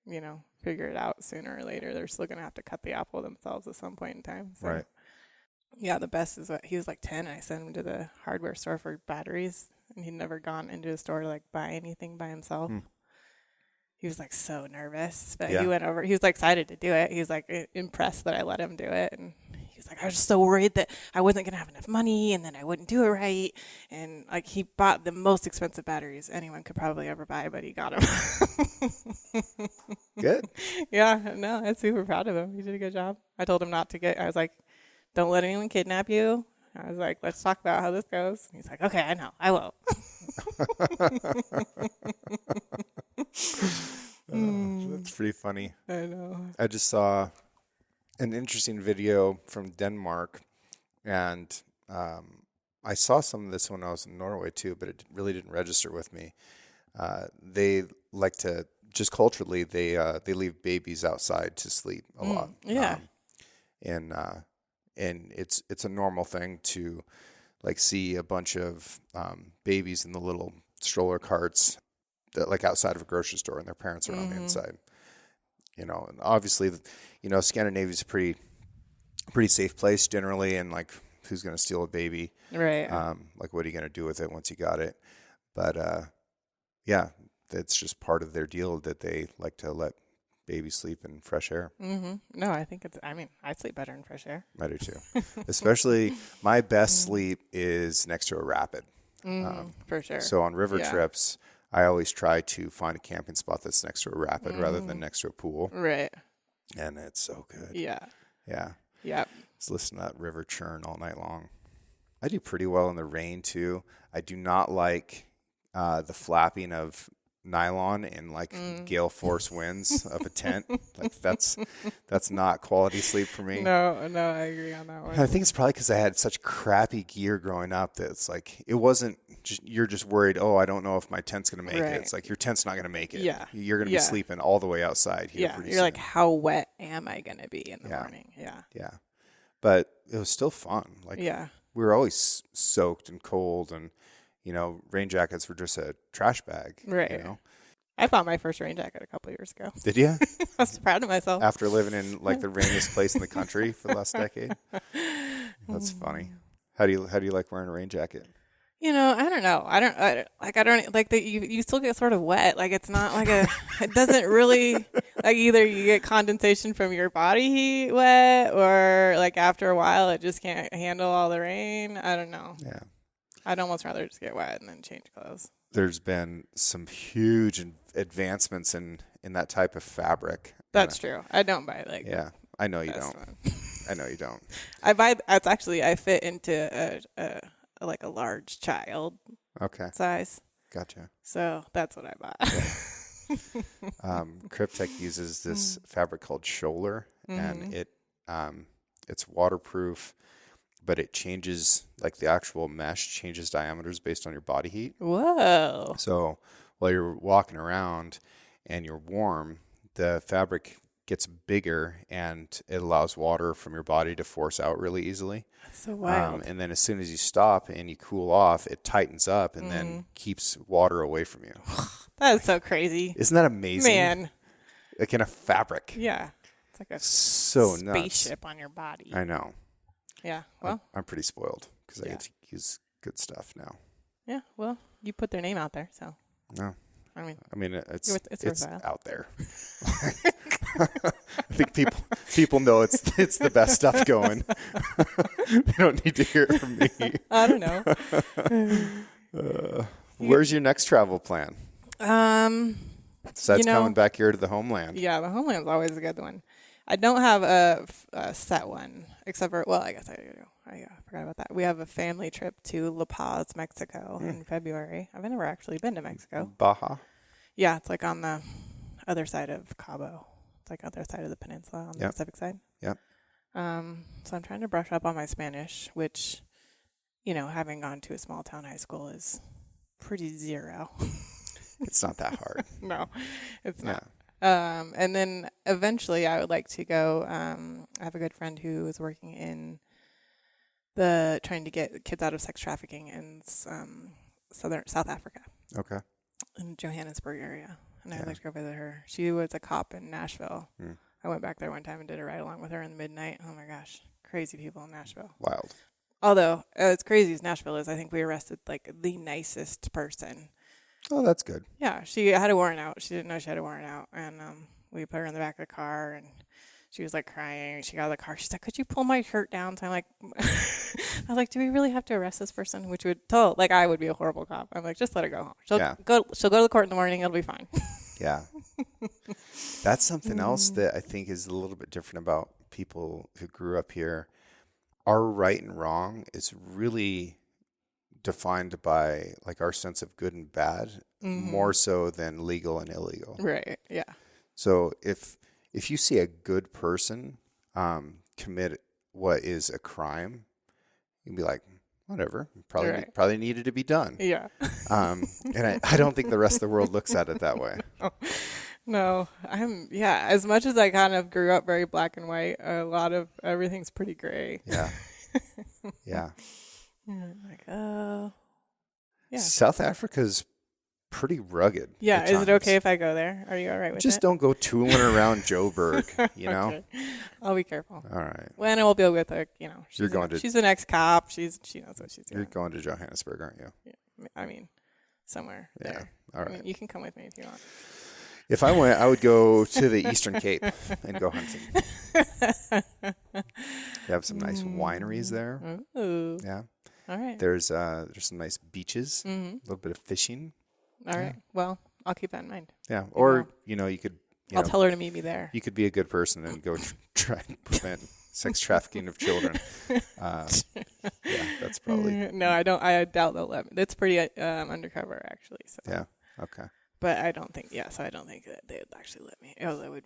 you know, figure it out sooner or later. They're still going to have to cut the apple themselves at some point in time. So. Right. Yeah, the best is what he was like 10. I sent him to the hardware store for batteries, and he'd never gone into a store to like buy anything by himself. He was like so nervous, but he went over. He was like excited to do it. He was like impressed that I let him do it, and he was like, I was just so worried that I wasn't gonna have enough money, and then I wouldn't do it right. And like he bought the most expensive batteries anyone could probably ever buy, but he got them. Good. Yeah, no, I'm super proud of him. He did a good job. I told him not to get. I was like, don't let anyone kidnap you. I was like, let's talk about how this goes. He's like, okay, I know, I will. That's pretty funny. I know. I just saw an interesting video from Denmark, and I saw some of this when I was in Norway too, but it really didn't register with me. They like to, just culturally, they leave babies outside to sleep a lot. Yeah. And it's a normal thing to like see a bunch of babies in the little stroller carts that like outside of a grocery store, and their parents are on the inside. You know, and obviously, you know, Scandinavia's a pretty safe place generally, and like who's going to steal a baby? Right. Like what are you going to do with it once you got it? But yeah, that's just part of their deal that they like to let babies sleep in fresh air. No, I think I sleep better in fresh air. I do too. Especially my best sleep is next to a rapid. For sure. So on river trips, I always try to find a camping spot that's next to a rapid rather than next to a pool. Right. And it's so good. Yeah. Yeah. Yeah. Just listen to that river churn all night long. I do pretty well in the rain too. I do not like the flapping of nylon in like gale force winds of a tent. Like that's not quality sleep for me. No, I agree on that one. I think it's probably because I had such crappy gear growing up that it's like it wasn't just, you're just worried, oh, I don't know if my tent's gonna make it. It's like your tent's not gonna make it. Yeah. You're gonna be sleeping all the way outside here. Yeah. You're like, how wet am I gonna be in the morning? Yeah. Yeah. But it was still fun. Like we were always soaked and cold, and you know, rain jackets were just a trash bag. Right. You know? I bought my first rain jacket a couple years ago. Did you? I was proud of myself. After living in like the rainiest place in the country for the last decade. That's funny. How do you like wearing a rain jacket? You know, I don't know. I don't like that. You still get sort of wet. Like it's not like it doesn't really like either you get condensation from your body heat wet, or like after a while it just can't handle all the rain. I don't know. Yeah. I'd almost rather just get wet and then change clothes. There's been some huge advancements in that type of fabric. That's true. I don't buy like. Yeah, I know you don't. I know you don't. I fit into a like a large child. Okay. Size. Gotcha. So that's what I bought. Cryptek uses this fabric called Scholler, and it's waterproof, but it changes, like the actual mesh changes diameters based on your body heat. Whoa. So while you're walking around and you're warm, the fabric gets bigger and it allows water from your body to force out really easily. That's so wild. And then as soon as you stop and you cool off, it tightens up and then keeps water away from you. That is so crazy. Isn't that amazing? Man. Like in a fabric. Yeah. It's like a so spaceship nuts. on your body. I know. Yeah. Well, I'm pretty spoiled because I get to use good stuff now. Yeah. Well, you put their name out there, so. No. I mean, it's out there. I think people know it's the best stuff going. They don't need to hear it from me. I don't know. Where's your next travel plan? So that's coming back here to the homeland. Yeah, the homeland's always a good one. I don't have a set one, except for, well, I guess I do. I forgot about that. We have a family trip to La Paz, Mexico in February. I've never actually been to Mexico. Baja. Yeah, it's like on the other side of Cabo. It's like other side of the peninsula on the Pacific side. Yep. So I'm trying to brush up on my Spanish, which, having gone to a small town high school is pretty zero. It's not that hard. No, it's not. And then eventually I would like to go, I have a good friend who is working in trying to get kids out of sex trafficking in South Africa. Okay. In Johannesburg area. And I'd like to go visit her. She was a cop in Nashville. I went back there one time and did a ride along with her in the midnight. Oh my gosh. Crazy people in Nashville. Wild. Although, as crazy as Nashville is, I think we arrested like the nicest person. Oh, that's good. Yeah, she had a warrant out. She didn't know she had a warrant out. And we put her in the back of the car, and she was like crying. She got out of the car. She's like, "Could you pull my shirt down?" So I'm like, I was like, "Do we really have to arrest this person?" Which would I would be a horrible cop. I'm like, just let her go home. She'll go to the court in the morning. It'll be fine. Yeah. That's something else that I think is a little bit different about people who grew up here. Our right and wrong is really defined by like our sense of good and bad, more so than legal and illegal. Right. Yeah. So if you see a good person commit what is a crime, you can be like, whatever, probably needed to be done. Yeah. And I don't think the rest of the world looks at it that way. No, as much as I kind of grew up very black and white, a lot of everything's pretty gray. Yeah. Yeah. Like, oh. Yeah. South Africa's pretty rugged. Yeah. Is it okay if I go there? Are you all right with it? Just don't go tooling around Joburg, know? Okay. I'll be careful. All right. Well, and I will be with her, she's an ex-cop. She knows what she's doing. You're going to Johannesburg, aren't you? Yeah. I mean, somewhere there. All right. You can come with me if you want. If I went, I would go to the Eastern Cape and go hunting. They have some nice wineries there. Ooh. Yeah. All right. There's some nice beaches, a little bit of fishing. All right. Well, I'll keep that in mind. Yeah. Or, you could... I'll tell her to meet me there. You could be a good person and go try and prevent sex trafficking of children. Yeah, that's probably... No, I don't. I doubt they'll let me. It's pretty undercover, actually. So. Yeah. Okay. But I don't think, so I don't think that they would actually let me. Although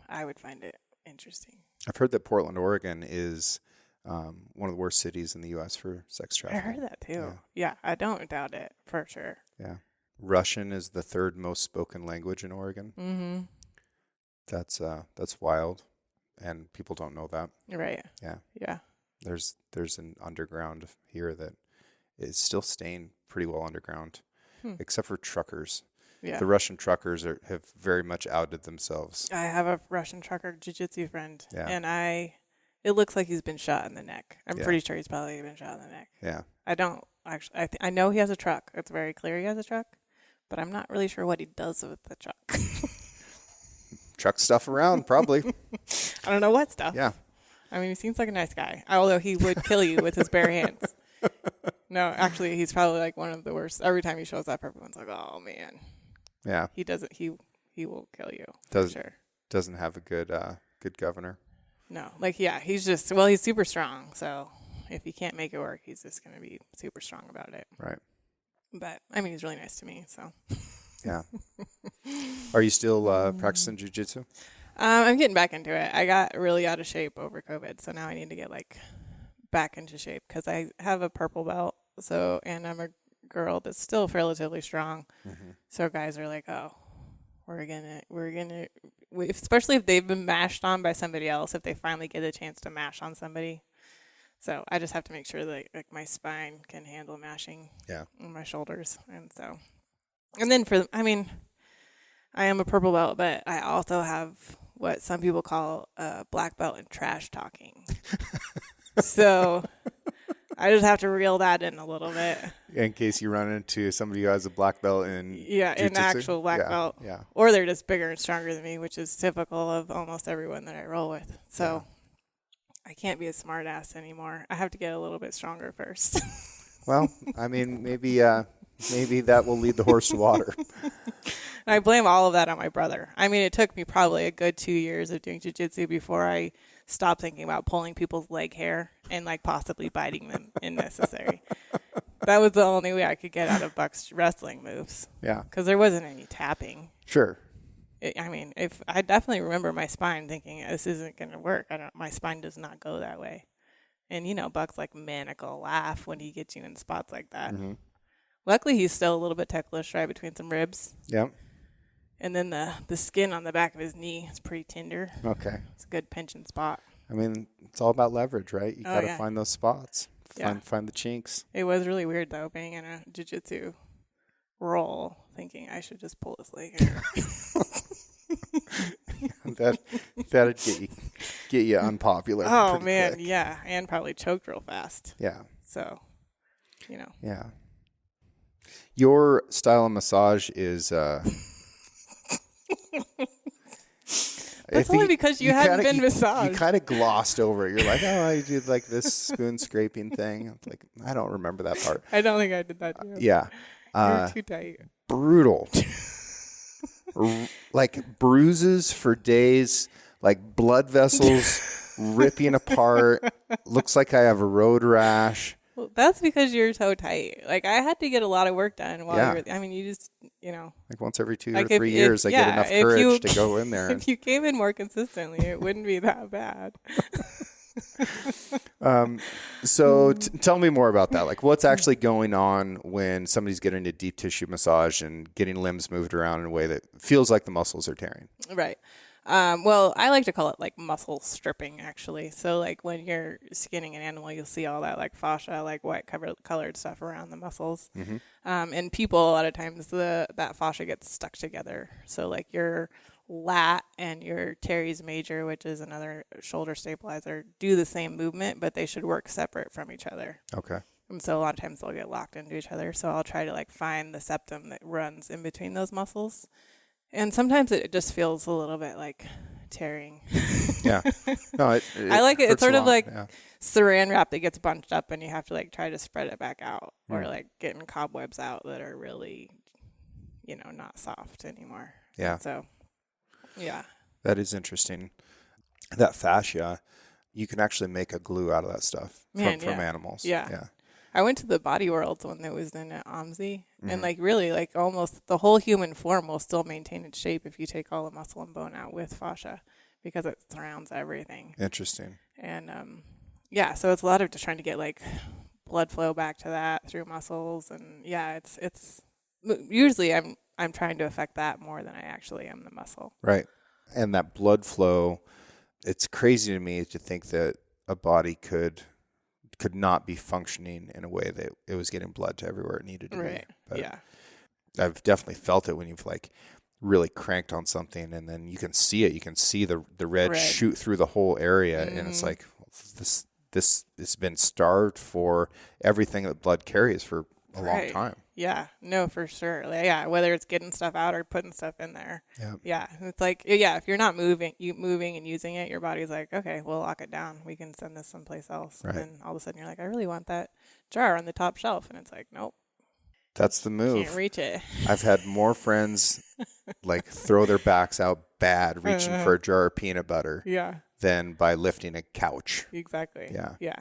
I would find it interesting. I've heard that Portland, Oregon is one of the worst cities in the U.S. for sex trafficking. I heard that too. Yeah, I don't doubt it for sure. Yeah. Russian is the third most spoken language in Oregon. Mm-hmm. That's wild, and people don't know that. Right. Yeah. Yeah. There's an underground here that is still staying pretty well underground, except for truckers. Yeah. The Russian truckers have very much outed themselves. I have a Russian trucker jiu-jitsu friend, and it looks like he's been shot in the neck. I'm pretty sure he's probably been shot in the neck. Yeah. I don't actually. I know he has a truck. It's very clear he has a truck, but I'm not really sure what he does with the truck. Truck stuff around, probably. I don't know what stuff. Yeah. I mean, he seems like a nice guy, although he would kill you with his bare hands. No, actually, he's probably like one of the worst. Every time he shows up, everyone's like, "Oh man." Yeah. He doesn't. He will kill you. Doesn't have a good governor. No, he's super strong. So if he can't make it work, he's just going to be super strong about it. Right. But I mean, he's really nice to me. So. Yeah. Are you still practicing jiu-jitsu? I'm getting back into it. I got really out of shape over COVID, so now I need to get back into shape because I have a purple belt. So, and I'm a girl that's still relatively strong. Mm-hmm. So guys are like, "Oh, we're gonna," especially if they've been mashed on by somebody else. If they finally get a chance to mash on somebody, so I just have to make sure that my spine can handle mashing. Yeah. On my shoulders, and then I am a purple belt, but I also have what some people call a black belt in trash talking. So I just have to reel that in a little bit. In case you run into somebody who has a black belt in jiu-jitsu? In actual black belt. Yeah. Or they're just bigger and stronger than me, which is typical of almost everyone that I roll with. So I can't be a smart ass anymore. I have to get a little bit stronger first. Well, I mean, maybe that will lead the horse to water. And I blame all of that on my brother. I mean, it took me probably a good 2 years of doing jiu-jitsu before I stopped thinking about pulling people's leg hair and like possibly biting them if necessary. That was the only way I could get out of Buck's wrestling moves. Yeah. Because there wasn't any tapping. Sure. I mean, if I definitely remember my spine thinking this isn't going to work. My spine does not go that way. And you know, Buck's like maniacal laugh when he gets you in spots like that. Mm-hmm. Luckily, he's still a little bit ticklish right between some ribs. Yep. And then the skin on the back of his knee is pretty tender. Okay. It's a good pinching spot. I mean, it's all about leverage, right? You got to yeah. find those spots. Yeah. Find the chinks. It was really weird though, being in a jiu-jitsu role, thinking I should just pull his leg hair. That'd get you unpopular. Oh man, quick. yeah, and probably choked real fast. Yeah. So, you know. Yeah. Your style of massage is. That's only because you hadn't been massaged. You kind of glossed over it. You're like, oh, I did like this spoon scraping thing. It's like, I don't remember that part. I don't think I did that too. Yeah. You're too tight. Brutal. Like bruises for days, like blood vessels ripping apart. Looks like I have a road rash. Well, that's because you're so tight. Like, I had to get a lot of work done while you were, I mean, you just, you know. Like once every 2 like or 3 years, I get enough courage to go in there. If you came in more consistently, it wouldn't be that bad. So tell me more about that. Like what's actually going on when somebody's getting a deep tissue massage and getting limbs moved around in a way that feels like the muscles are tearing? Right. Well, I like to call it like muscle stripping, actually. So like when you're skinning an animal, you'll see all that like fascia, like white colored stuff around the muscles. Mm-hmm. And people, a lot of times that fascia gets stuck together. So like your lat and your teres major, which is another shoulder stabilizer, do the same movement, but they should work separate from each other. Okay. And so a lot of times they'll get locked into each other. So I'll try to like find the septum that runs in between those muscles. And sometimes it just feels a little bit like tearing. Yeah. No, I like it. It's sort of like yeah. saran wrap that gets bunched up and you have to like try to spread it back out, or like getting cobwebs out that are really, you know, not soft anymore. Yeah. And so, yeah. That is interesting. That fascia, you can actually make a glue out of that stuff from animals. Yeah. Yeah. I went to the Body World one that was in OMSI, and like really like almost the whole human form will still maintain its shape if you take all the muscle and bone out with fascia, because it surrounds everything. Interesting. And yeah, so it's a lot of just trying to get like blood flow back to that through muscles, and yeah, it's usually I'm trying to affect that more than I actually am the muscle. Right. And that blood flow, it's crazy to me to think that a body could not be functioning in a way that it was getting blood to everywhere it needed to right. be. But yeah. I've definitely felt it when you've like really cranked on something and then you can see it. You can see the red shoot through the whole area. And it's like, this has been starved for everything that blood carries for a long time. Yeah, no, for sure. Yeah, whether it's getting stuff out or putting stuff in there. Yeah. Yeah, it's like, yeah, if you're not moving and using it, your body's like, okay, we'll lock it down. We can send this someplace else. Right. And then all of a sudden you're like, I really want that jar on the top shelf. And it's like, nope. That's the move. Can't reach it. I've had more friends like throw their backs out bad reaching for a jar of peanut butter than by lifting a couch. Exactly. Yeah. Yeah.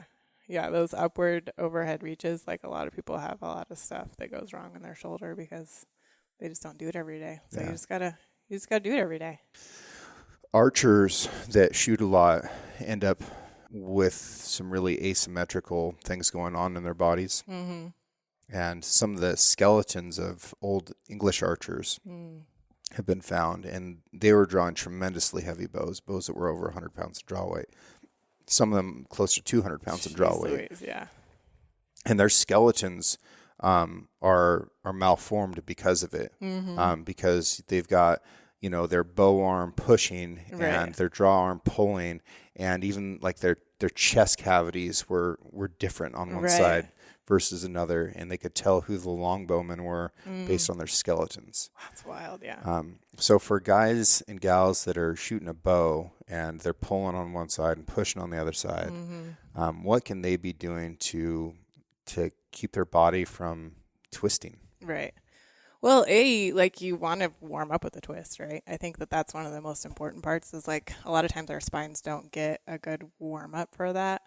Yeah, those upward overhead reaches, like a lot of people have a lot of stuff that goes wrong in their shoulder because they just don't do it every day. So you just gotta do it every day. Archers that shoot a lot end up with some really asymmetrical things going on in their bodies. Mm-hmm. And some of the skeletons of old English archers have been found, and they were drawing tremendously heavy bows that were over 100 pounds of draw weight. Some of them close to 200 pounds of draw weight. Yeah. And their skeletons are malformed because of it, because they've got, you know, their bow arm pushing and their draw arm pulling, and even like their chest cavities were different on one side versus another, and they could tell who the longbowmen were based on their skeletons. That's wild, yeah. So for guys and gals that are shooting a bow and they're pulling on one side and pushing on the other side, what can they be doing to keep their body from twisting? Right. Well, like you want to warm up with a twist, right? I think that that's one of the most important parts is like a lot of times our spines don't get a good warm up for that.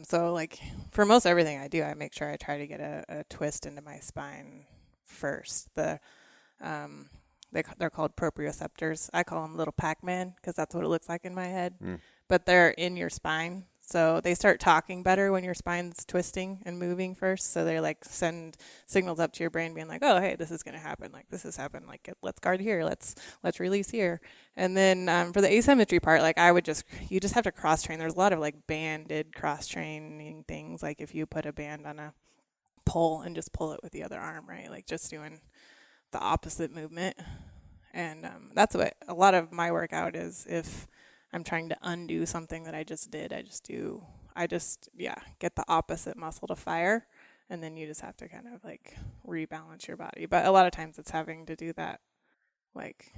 So like for most everything I do, I make sure I try to get a twist into my spine first. Um, they're called proprioceptors. I call them little Pac-Man because that's what it looks like in my head. But they're in your spine. So they start talking better when your spine's twisting and moving first. So they like send signals up to your brain being like, oh, hey, this is going to happen. Like this has happened. Like let's guard here. Let's release here. And then for the asymmetry part, like you just have to cross train. There's a lot of like banded cross training things. Like if you put a band on a pole and just pull it with the other arm, right? Like just doing the opposite movement. And that's what a lot of my workout is. If I'm trying to undo something that I just did, I just get the opposite muscle to fire. And then you just have to kind of like rebalance your body. But a lot of times it's having to do that like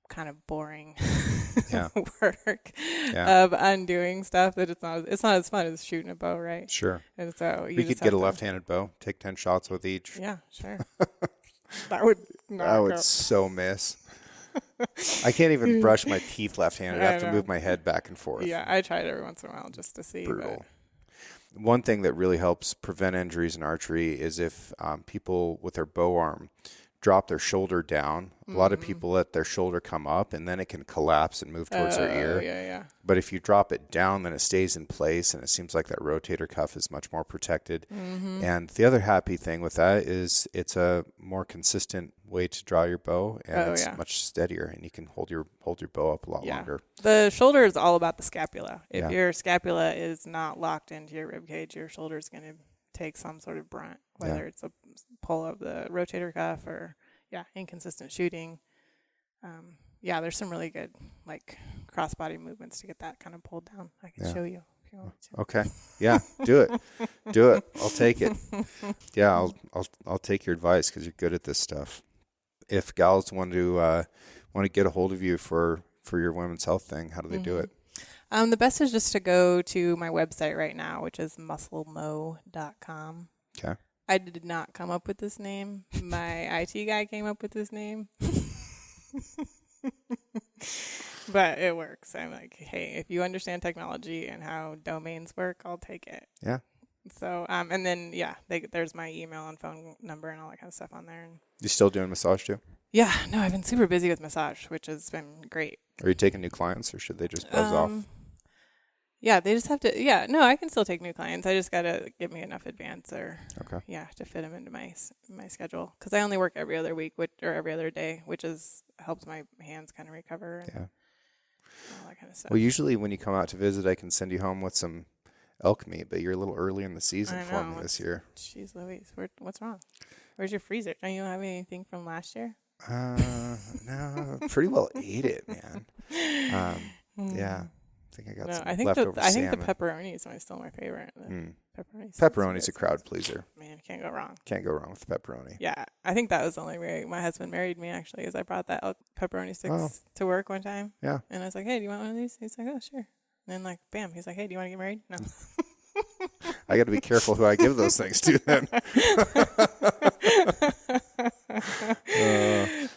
kind of boring work of undoing stuff that it's not as fun as shooting a bow, right? Sure. And so we could get a left-handed bow, take 10 shots with each. Yeah, sure. That would not I would so miss. I can't even brush my teeth left-handed. I have to move my head back and forth. Yeah, I tried every once in a while just to see. Brutal. One thing that really helps prevent injuries in archery is if people with their bow arm drop their shoulder down. A lot of people let their shoulder come up, and then it can collapse and move towards their ear. Yeah. But if you drop it down, then it stays in place, and it seems like that rotator cuff is much more protected. And the other happy thing with that is it's a more consistent way to draw your bow, and it's much steadier, and you can hold your bow up a lot longer. The shoulder is all about the scapula. If your scapula is not locked into your rib cage, your shoulder is going to take some sort of brunt, whether it's a pull of the rotator cuff or inconsistent shooting. There's some really good like cross body movements to get that kind of pulled down. I can show you if you want to. Okay. Yeah, do it. I'll take it. Yeah, I'll take your advice because you're good at this stuff. If gals want to get a hold of you for your women's health thing, how do they do it? The best is just to go to my website right now, which is musclemo.com. Okay. I did not come up with this name. My IT guy came up with this name. But it works. I'm like, hey, if you understand technology and how domains work, I'll take it. Yeah. So, and then, there's my email and phone number and all that kind of stuff on there. And you still doing massage too? Yeah. No, I've been super busy with massage, which has been great. Are you taking new clients or should they just buzz off? Yeah, they just have to. No, I can still take new clients. I just gotta give me enough advance, or to fit them into my schedule. Because I only work every other week, or every other day, which helps my hands kind of recover. And all that kind of stuff. Well, usually when you come out to visit, I can send you home with some elk meat, but you're a little early in the season for me this year. Jeez Louise, what's wrong? Where's your freezer? Don't you have anything from last year? No, pretty well ate it, man. Yeah. I think I got some leftover I think salmon. the pepperoni is still my favorite. Pepperoni's a crowd pleaser. Man, can't go wrong. Can't go wrong with pepperoni. Yeah, I think that was the only way my husband married me, actually, is I brought that elk pepperoni sticks to work one time. Yeah. And I was like, hey, do you want one of these? He's like, oh, sure. And then, like, bam, he's like, hey, do you want to get married? No. I got to be careful who I give those things to then.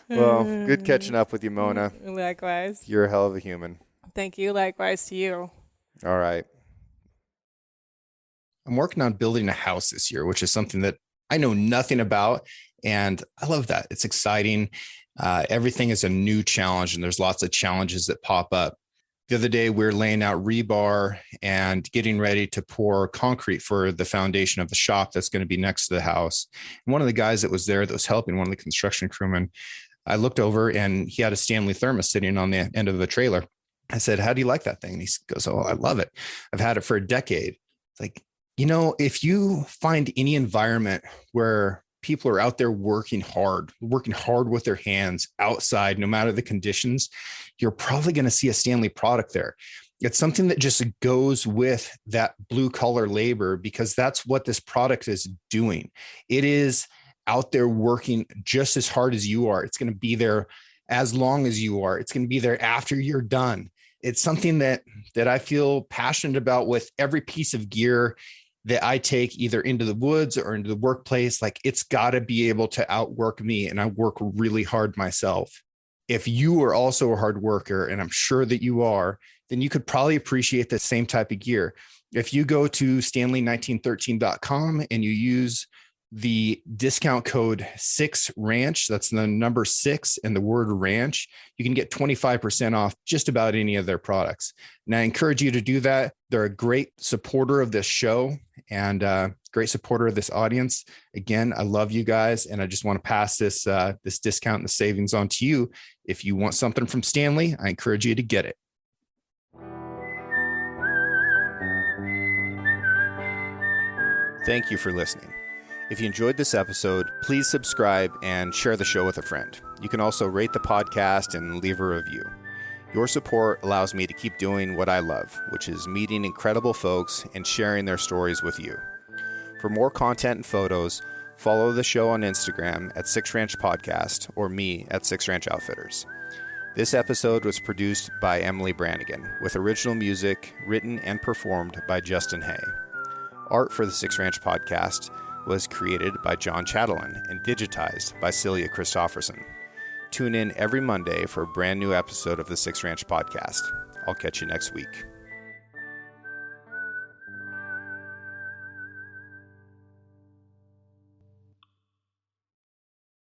Well, good catching up with you, Mona. Likewise. You're a hell of a human. Thank you. Likewise to you. All right. I'm working on building a house this year, which is something that I know nothing about. And I love that. It's exciting. Everything is a new challenge, and there's lots of challenges that pop up. The other day, we were laying out rebar and getting ready to pour concrete for the foundation of the shop that's going to be next to the house. And one of the guys that was there that was helping, one of the construction crewmen, I looked over and he had a Stanley thermos sitting on the end of the trailer. I said, how do you like that thing? And he goes, oh, I love it. I've had it for a decade. It's like, if you find any environment where people are out there working hard with their hands outside, no matter the conditions, you're probably going to see a Stanley product there. It's something that just goes with that blue collar labor, because that's what this product is doing. It is out there working just as hard as you are. It's going to be there as long as you are. It's going to be there after you're done. It's something that I feel passionate about with every piece of gear that I take either into the woods or into the workplace, like it's got to be able to outwork me. And I work really hard myself. If you are also a hard worker, and I'm sure that you are, then you could probably appreciate the same type of gear. If you go to stanley1913.com and you use the discount code 6ranch, that's the number 6 and the word ranch, you can get 25% off just about any of their products. And I encourage you to do that. They're a great supporter of this show and great supporter of this audience. Again, I love you guys, and I just want to pass this discount and the savings on to you. If you want something from Stanley, I encourage you to get it. Thank you for listening. If you enjoyed this episode, please subscribe and share the show with a friend. You can also rate the podcast and leave a review. Your support allows me to keep doing what I love, which is meeting incredible folks and sharing their stories with you. For more content and photos, follow the show on Instagram at 6ranch Podcast or me at 6ranch Outfitters. This episode was produced by Emily Brannigan, with original music written and performed by Justin Hay. Art for the 6ranch Podcast was created by John Chatelain and digitized by Celia Christofferson. Tune in every Monday for a brand new episode of the 6ranch Podcast. I'll catch you next week.